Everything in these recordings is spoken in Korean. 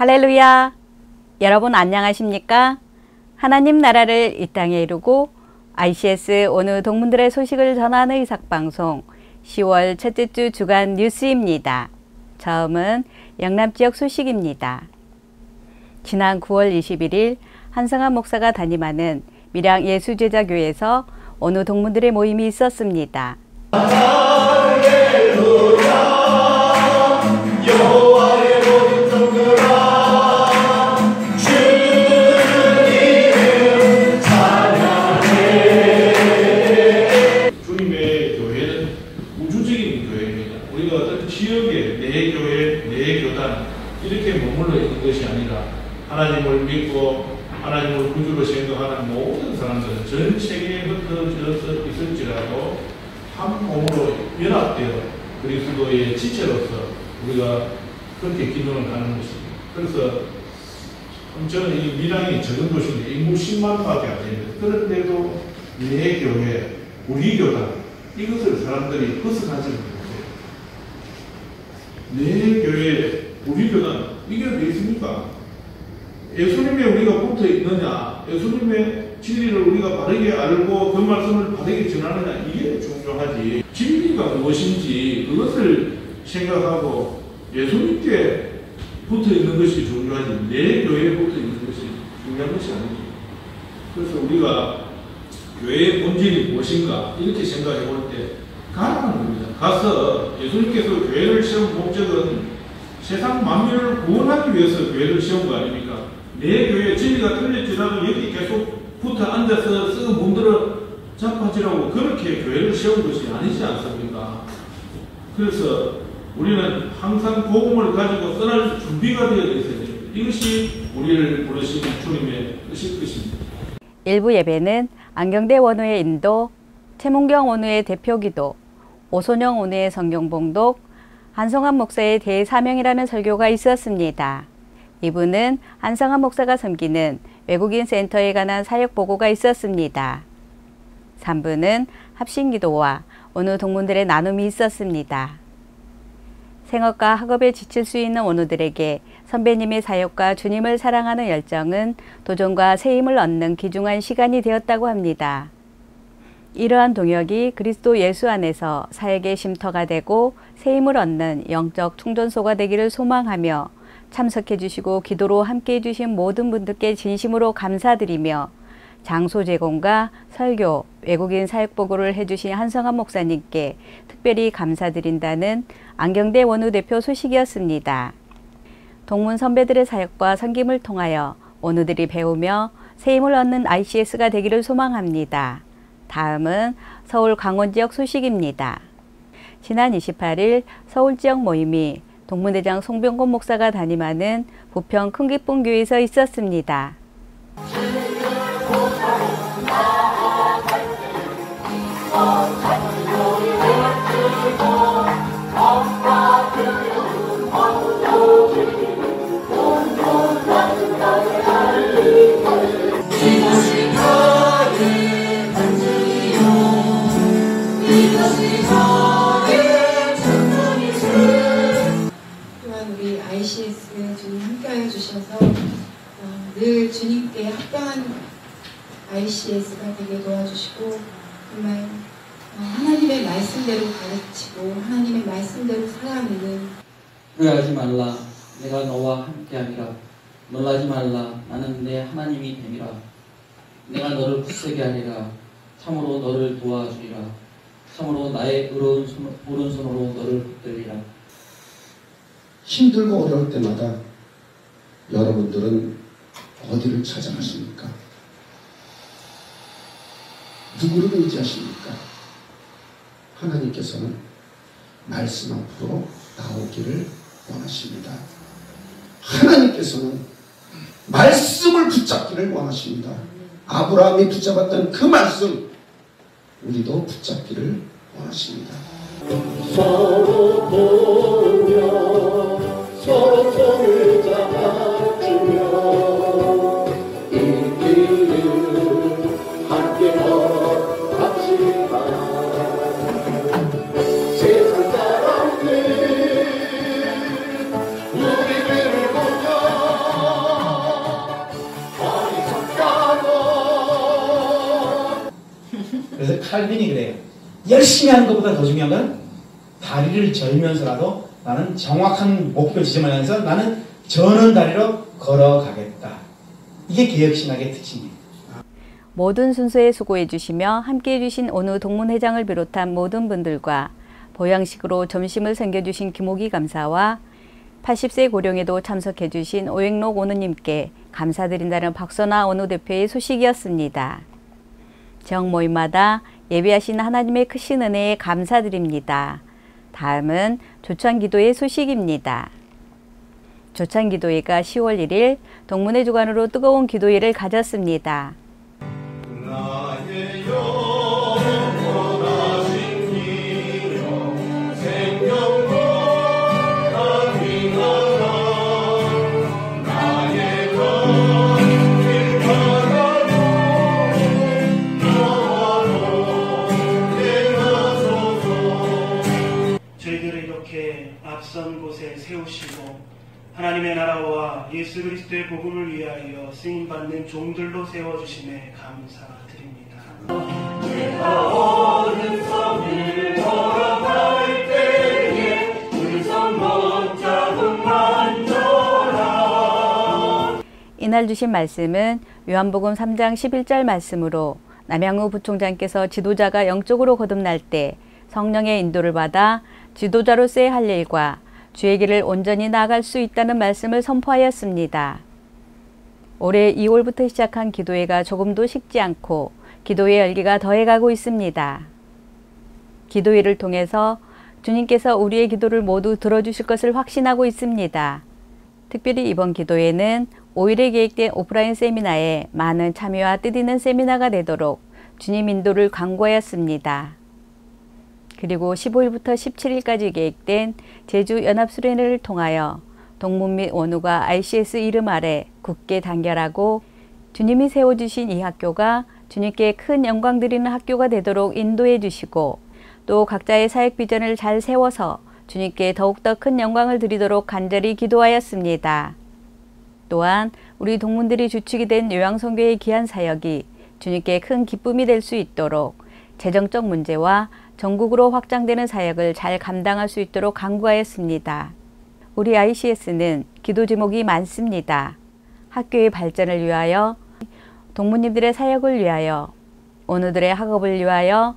할렐루야! 여러분 안녕하십니까? 하나님 나라를 이 땅에 이루고 ICS 오늘 동문들의 소식을 전하는 의삭방송 10월 첫째 주 주간 뉴스입니다. 처음은 영남지역 소식입니다. 지난 9월 21일 한성환 목사가 담임하는 밀양 예수제자교회에서 오늘 동문들의 모임이 있었습니다. 주님의 교회는 우주적인 교회입니다. 우리가 어떤 지역에 내 교회, 내 교단 이렇게 머물러 있는 것이 아니라 하나님을 믿고 하나님을 구주로 생각하는 모든 사람들은 전 세계에 흩어져서 있을지라도 한 몸으로 연합되어 그리스도의 지체로서 우리가 그렇게 기도를 하는 것입니다. 그래서 저는 이 밀양이 적은 도시인데 인구 10만밖에 안 됩니다. 그런데도 내 교회, 우리 교단 이것을 사람들이 허석하지 못해요. 내 교회, 우리 교단 이게 왜 있습니까? 예수님에 우리가 붙어 있느냐, 예수님의 진리를 우리가 바르게 알고 그 말씀을 바르게 전하느냐 이게 중요하지. 진리가 무엇인지 그것을 생각하고 예수님께 붙어 있는 것이 중요하지 내 교회에 붙어 있는 것이 중요한 것이 아니지. 그래서 우리가 교회의 본질이 무엇인가 이렇게 생각해 볼 때 가라는 겁니다. 가서 예수님께서 교회를 세운 목적은 세상 만민을 구원하기 위해서 교회를 세운 거 아닙니까? 내 교회 진리가 틀릴지라도 여기 계속 붙어 앉아서 쓱 문들어 자빠지라고 그렇게 교회를 세운 것이 아니지 않습니까? 그래서 우리는 항상 복음을 가지고 떠날 준비가 되어 있어야 됩니다. 이것이 우리를 부르시는 주님의 뜻일 것입니다. 일부 예배는 안경대 원우의 인도, 최문경 원우의 대표기도, 오손영 원우의 성경봉독, 한성환 목사의 대사명이라는 설교가 있었습니다. 2부는 한성환 목사가 섬기는 외국인 센터에 관한 사역 보고가 있었습니다. 3부는 합심기도와 원우 동문들의 나눔이 있었습니다. 생업과 학업에 지칠 수 있는 원우들에게 선배님의 사역과 주님을 사랑하는 열정은 도전과 새 힘을 얻는 귀중한 시간이 되었다고 합니다. 이러한 동역이 그리스도 예수 안에서 사역의 쉼터가 되고 새 힘을 얻는 영적 충전소가 되기를 소망하며 참석해 주시고 기도로 함께해 주신 모든 분들께 진심으로 감사드리며 장소 제공과 설교, 외국인 사역 보고를 해주신 한성환 목사님께 특별히 감사드린다는 안경대 원우 대표 소식이었습니다. 동문 선배들의 사역과 섬김을 통하여 원우들이 배우며 새 힘을 얻는 ICS가 되기를 소망합니다. 다음은 서울 강원 지역 소식입니다. 지난 28일 서울 지역 모임이 동문대장 송병곤 목사가 담임하는 부평 큰기쁨교회에서 있었습니다. 또한 우리 ICS 주님 함께하여 주셔서 늘 주님께 합당한 ICS가 되게 도와주시고 정말 하나님의 말씀대로 가르치고 하나님의 말씀대로 살아가는 두려워하지 말라 내가 너와 함께함이라 놀라지 말라 나는 내 하나님이 됨이라 내가 너를 굳세게 하리라 참으로 너를 도와주리라 참으로 나의 의로운 오른손으로 너를 붙들리라. 힘들고 어려울 때마다 여러분들은 어디를 찾아가십니까? 누구를 의지하십니까? 하나님께서는 말씀 앞으로 나오기를 원하십니다. 하나님께서는 말씀을 붙잡기를 원하십니다. 아브라함이 붙잡았던 그 말씀 우리도 붙잡기를 원하십니다. 서로 보며 서로 손을 잡아주며 이 길을 함께 걸어갑시다. 세상 사람들 우리를 보며 칼빈이 그래요. 열심히 하는 것보다 더 중요한 건 다리를 절면서라도 나는 정확한 목표 지점을 향해서 나는 저는 다리로 걸어가겠다. 이게 개혁신학의 특징이에요. 모든 순서에 수고해 주시며 함께해 주신 오늘 동문회장을 비롯한 모든 분들과 보양식으로 점심을 챙겨주신 김호기 감사와 80세 고령에도 참석해 주신 오행록 오누님께 감사드린다는 박선화 오누 대표의 소식이었습니다. 정 모임마다 예배하신 하나님의 크신 은혜에 감사드립니다. 다음은 조찬기도회 소식입니다. 조찬기도회가 10월 1일 동문회 주관으로 뜨거운 기도회를 가졌습니다. 나의 영원하신 기념 생명과 귀하라 나의 길 바라보니 나와도 행하소서. 저희들을 이렇게 앞선 곳에 세우시고 하나님의 나라와 예수 그리스도의 복음을 위하여 쓰임받는 종들로 세워주심에 감사드립니다. 내가 어느 섬을 걸어갈 때에 우리선 먼자국 만져라. 이날 주신 말씀은 요한복음 3장 11절 말씀으로 남양우 부총장께서 지도자가 영적으로 거듭날 때 성령의 인도를 받아 지도자로서의 할 일과 주의 길을 온전히 나아갈 수 있다는 말씀을 선포하였습니다. 올해 2월부터 시작한 기도회가 조금도 식지 않고 기도의 열기가 더해가고 있습니다. 기도회를 통해서 주님께서 우리의 기도를 모두 들어주실 것을 확신하고 있습니다. 특별히 이번 기도회는 5일에 계획된 오프라인 세미나에 많은 참여와 뜻있는 세미나가 되도록 주님 인도를 간구하였습니다. 그리고 15일부터 17일까지 계획된 제주 연합수련회를 통하여 동문 및 원우가 ICS 이름 아래 굳게 단결하고 주님이 세워주신 이 학교가 주님께 큰 영광 드리는 학교가 되도록 인도해 주시고 또 각자의 사역 비전을 잘 세워서 주님께 더욱더 큰 영광을 드리도록 간절히 기도하였습니다. 또한 우리 동문들이 주축이 된 요양선교의 귀한 사역이 주님께 큰 기쁨이 될 수 있도록 재정적 문제와 전국으로 확장되는 사역을 잘 감당할 수 있도록 간구하였습니다. 우리 ICS는 기도 제목이 많습니다. 학교의 발전을 위하여, 동문님들의 사역을 위하여, 오누들의 학업을 위하여,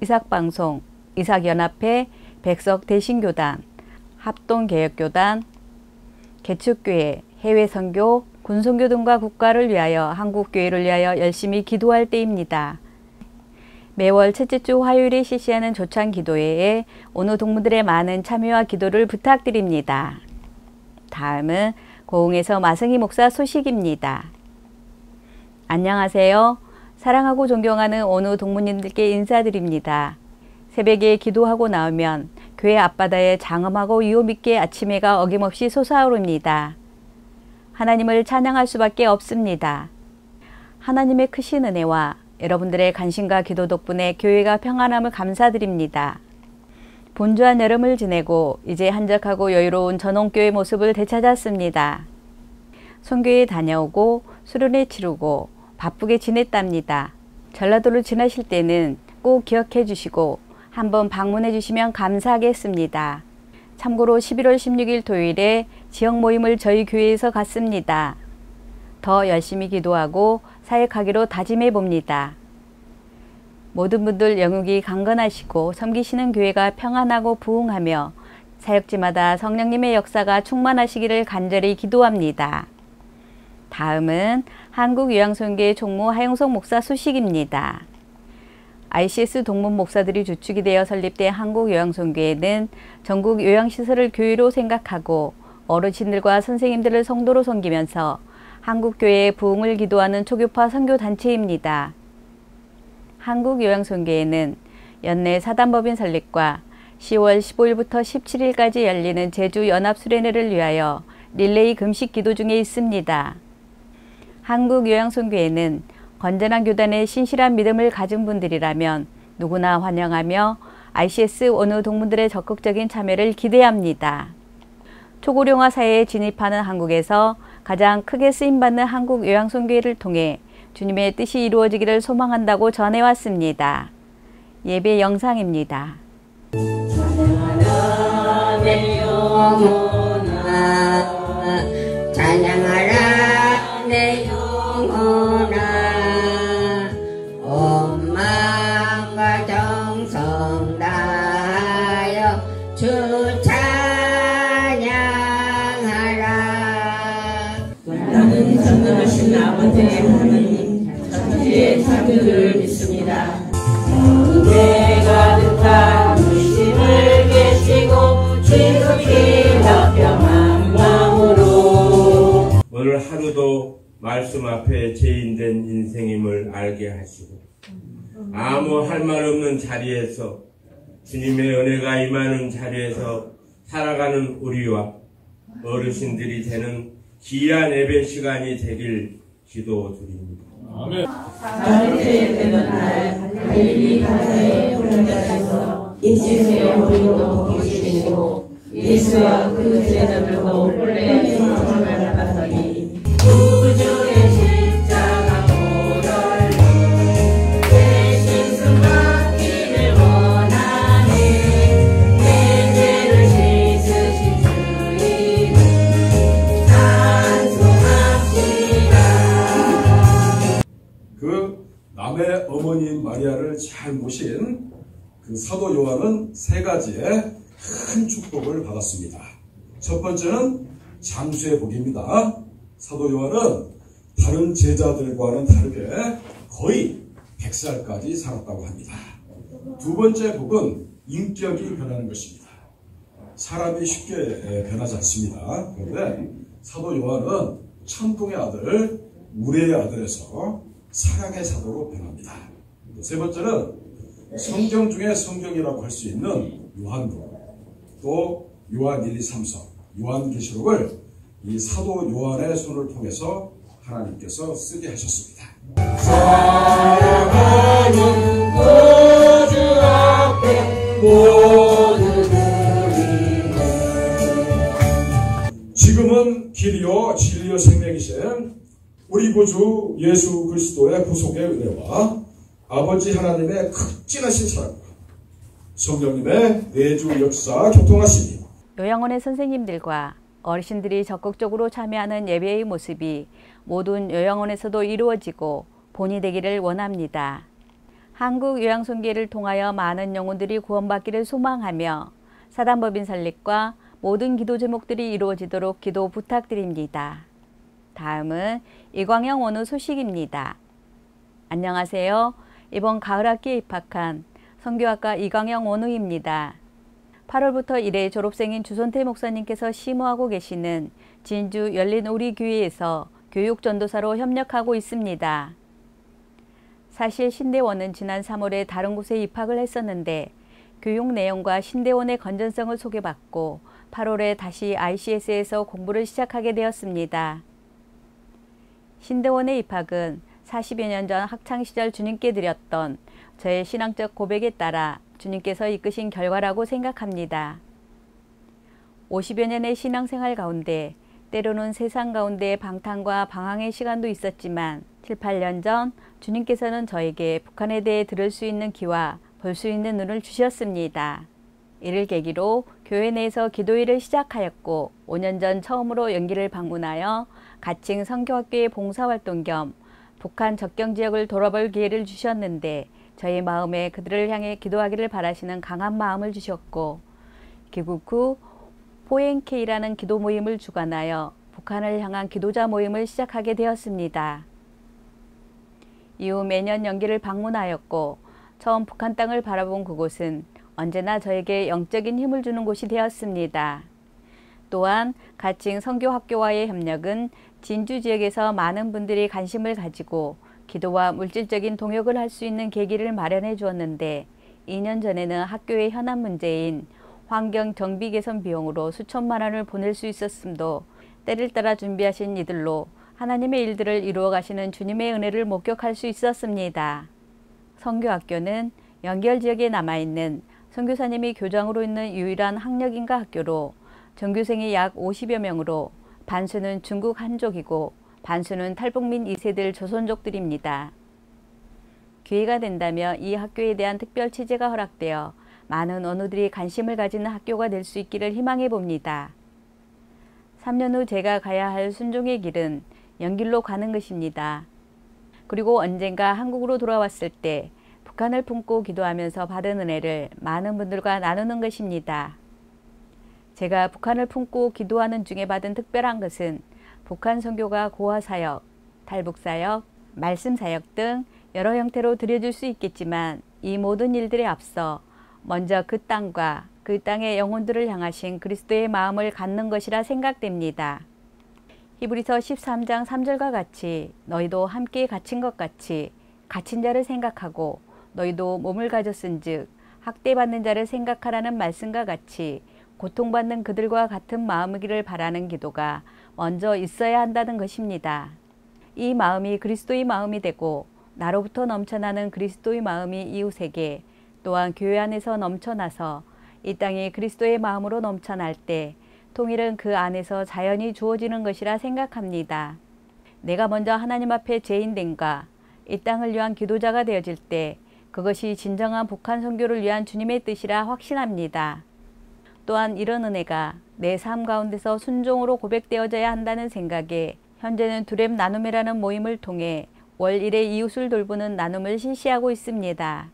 이삭방송, 이삭연합회, 백석대신교단, 합동개혁교단, 개축교회, 해외선교, 군선교 등과 국가를 위하여 한국교회를 위하여 열심히 기도할 때입니다. 매월 첫째 주 화요일에 실시하는 조찬 기도회에 오늘 동무들의 많은 참여와 기도를 부탁드립니다. 다음은 고흥에서 마승희 목사 소식입니다. 안녕하세요. 사랑하고 존경하는 오늘 동무님들께 인사드립니다. 새벽에 기도하고 나오면 교회 앞바다에 장엄하고 위험있게 아침해가 어김없이 솟아오릅니다. 하나님을 찬양할 수밖에 없습니다. 하나님의 크신 은혜와 여러분들의 관심과 기도 덕분에 교회가 평안함을 감사드립니다. 분주한 여름을 지내고 이제 한적하고 여유로운 전원교회 모습을 되찾았습니다. 선교에 다녀오고 수련회 치르고 바쁘게 지냈답니다. 전라도를 지나실 때는 꼭 기억해 주시고 한번 방문해 주시면 감사하겠습니다. 참고로 11월 16일 토요일에 지역 모임을 저희 교회에서 갖습니다. 더 열심히 기도하고 사역하기로 다짐해 봅니다. 모든 분들 영육이 강건하시고 섬기시는 교회가 평안하고 부흥하며 사역지마다 성령님의 역사가 충만하시기를 간절히 기도합니다. 다음은 한국요양선교회 총무 하영석 목사 소식입니다. ICS 동문 목사들이 주축이 되어 설립된 한국요양선교회는 전국 요양시설을 교회로 생각하고 어르신들과 선생님들을 성도로 섬기면서 한국교회의 부흥을 기도하는 초교파 선교단체입니다. 한국요양선교회는 연내 사단법인 설립과 10월 15일부터 17일까지 열리는 제주 연합수련회를 위하여 릴레이 금식 기도 중에 있습니다. 한국요양선교회는 건전한 교단의 신실한 믿음을 가진 분들이라면 누구나 환영하며 ICS 어느 동문들의 적극적인 참여를 기대합니다. 초고령화 사회에 진입하는 한국에서 가장 크게 쓰임받는 한국요양선교회를 통해 주님의 뜻이 이루어지기를 소망한다고 전해왔습니다. 예배 영상입니다. 찬양하라 내 영혼아 찬양하라 내 영혼아 온 마음과 정성 다하여 주 찬양하라. 나는 전능하신 아버지의 하나님 천지의 창조주를 믿습니다. 은혜 가득한 의심을 계시고 지극히 화평한 마음으로 오늘 하루도 말씀 앞에 죄인된 인생임을 알게 하시고 아무 할 말 없는 자리에서 주님의 은혜가 임하는 자리에서 살아가는 우리와 어르신들이 되는 귀한 예배 시간이 되길 기도드립니다. 아멘. 사흘째 되는 날 갈릴리 가나의 호련가에서 예수의 어린이도 계시고 예수와 그 제자들도 본래 성전을 나가더니 구주의 십자가 보혈로 대신 숨 막기를 원하네. 내 죄를 씻으신 주님 찬송합시다. 그 남의 어머니인 마리아를 잘 모신 그 사도 요한은 세 가지의 큰 축복을 받았습니다. 첫 번째는 장수의 복입니다. 사도 요한은 다른 제자들과는 다르게 거의 100살까지 살았다고 합니다. 두 번째 복은 인격이 변하는 것입니다. 사람이 쉽게 변하지 않습니다. 그런데 사도 요한은 천궁의 아들, 우레의 아들에서 사랑의 사도로 변합니다. 세 번째는 성경 중에 성경이라고 할 수 있는 요한복음, 또 요한 1, 2, 3서, 요한계시록을 이 사도 요한의 손을 통해서 하나님께서 쓰게 하셨습니다. 사랑하는 구주 앞에 모두 드리네. 지금은 길이요 진리요 생명이신 우리 구주 예수 그리스도의 구속의 은혜와 아버지 하나님의 극진하신 사랑과 성령님의 내주 역사 교통하시니 요양원의 선생님들과 어르신들이 적극적으로 참여하는 예배의 모습이 모든 요양원에서도 이루어지고 본이 되기를 원합니다. 한국 요양손계를 통하여 많은 영혼들이 구원받기를 소망하며 사단법인 설립과 모든 기도 제목들이 이루어지도록 기도 부탁드립니다. 다음은 이광영 원우 소식입니다. 안녕하세요. 이번 가을학기에 입학한 선교학과 이광영 원우입니다. 8월부터 1회 졸업생인 주선태 목사님께서 심호하고 계시는 진주 열린 우리교회에서 교육전도사로 협력하고 있습니다. 사실 신대원은 지난 3월에 다른 곳에 입학을 했었는데 교육 내용과 신대원의 건전성을 소개받고 8월에 다시 ICS에서 공부를 시작하게 되었습니다. 신대원의 입학은 40여 년 전 학창시절 주님께 드렸던 저의 신앙적 고백에 따라 주님께서 이끄신 결과라고 생각합니다. 50여 년의 신앙생활 가운데 때로는 세상 가운데 방탕과 방황의 시간도 있었지만 7, 8년 전 주님께서는 저에게 북한에 대해 들을 수 있는 귀와 볼 수 있는 눈을 주셨습니다. 이를 계기로 교회 내에서 기도회를 시작하였고 5년 전 처음으로 영기를 방문하여 가칭 선교학교의 봉사활동 겸 북한 접경지역을 돌아볼 기회를 주셨는데 저희 마음에 그들을 향해 기도하기를 바라시는 강한 마음을 주셨고 귀국 후 포엔케이라는 기도 모임을 주관하여 북한을 향한 기도자 모임을 시작하게 되었습니다. 이후 매년 영기를 방문하였고 처음 북한 땅을 바라본 그곳은 언제나 저에게 영적인 힘을 주는 곳이 되었습니다. 또한 가칭 선교학교와의 협력은 진주 지역에서 많은 분들이 관심을 가지고 기도와 물질적인 동역을 할 수 있는 계기를 마련해 주었는데 2년 전에는 학교의 현안 문제인 환경 정비 개선 비용으로 수천만 원을 보낼 수 있었음도 때를 따라 준비하신 이들로 하나님의 일들을 이루어 가시는 주님의 은혜를 목격할 수 있었습니다. 선교학교는 연결 지역에 남아있는 선교사님이 교장으로 있는 유일한 학력인가 학교로 전교생이 약 50여 명으로 반수는 중국 한족이고 반수는 탈북민 2세들 조선족들입니다. 기회가 된다면 이 학교에 대한 특별 취재가 허락되어 많은 언어들이 관심을 가지는 학교가 될 수 있기를 희망해 봅니다. 3년 후 제가 가야 할 순종의 길은 연길로 가는 것입니다. 그리고 언젠가 한국으로 돌아왔을 때 북한을 품고 기도하면서 받은 은혜를 많은 분들과 나누는 것입니다. 제가 북한을 품고 기도하는 중에 받은 특별한 것은 북한 선교가 고아사역, 탈북사역, 말씀사역 등 여러 형태로 드려질 수 있겠지만 이 모든 일들에 앞서 먼저 그 땅과 그 땅의 영혼들을 향하신 그리스도의 마음을 갖는 것이라 생각됩니다. 히브리서 13장 3절과 같이 너희도 함께 갇힌 것 같이 갇힌 자를 생각하고 너희도 몸을 가졌은즉 학대받는 자를 생각하라는 말씀과 같이 고통받는 그들과 같은 마음이기를 바라는 기도가 먼저 있어야 한다는 것입니다. 이 마음이 그리스도의 마음이 되고 나로부터 넘쳐나는 그리스도의 마음이 이웃에게 또한 교회 안에서 넘쳐나서 이 땅이 그리스도의 마음으로 넘쳐날 때 통일은 그 안에서 자연히 주어지는 것이라 생각합니다. 내가 먼저 하나님 앞에 죄인됨과 이 땅을 위한 기도자가 되어질 때 그것이 진정한 북한 선교를 위한 주님의 뜻이라 확신합니다. 또한 이런 은혜가 내 삶 가운데서 순종으로 고백되어져야 한다는 생각에 현재는 두렘 나눔이라는 모임을 통해 월 1회 이웃을 돌보는 나눔을 실시하고 있습니다.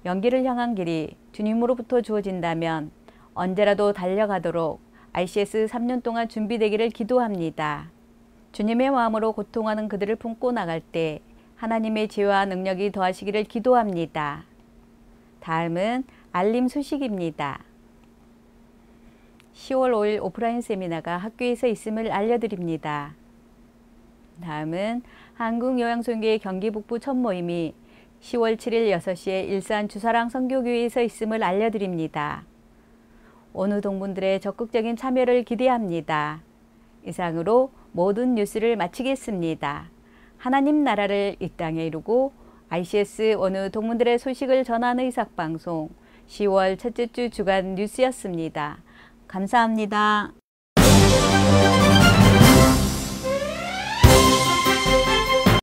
연기를 향한 길이 주님으로부터 주어진다면 언제라도 달려가도록 ICS 3년 동안 준비되기를 기도합니다. 주님의 마음으로 고통하는 그들을 품고 나갈 때 하나님의 지혜와 능력이 더하시기를 기도합니다. 다음은 알림 소식입니다. 10월 5일 오프라인 세미나가 학교에서 있음을 알려드립니다. 다음은 한국요양선교회 경기북부 첫 모임이 10월 7일 6시에 일산 주사랑 선교교회에서 있음을 알려드립니다. 오늘 동문들의 적극적인 참여를 기대합니다. 이상으로 모든 뉴스를 마치겠습니다. 하나님 나라를 이 땅에 이루고 ICS 어느 동문들의 소식을 전하는 의삭방송 10월 첫째 주 주간 뉴스였습니다. 감사합니다.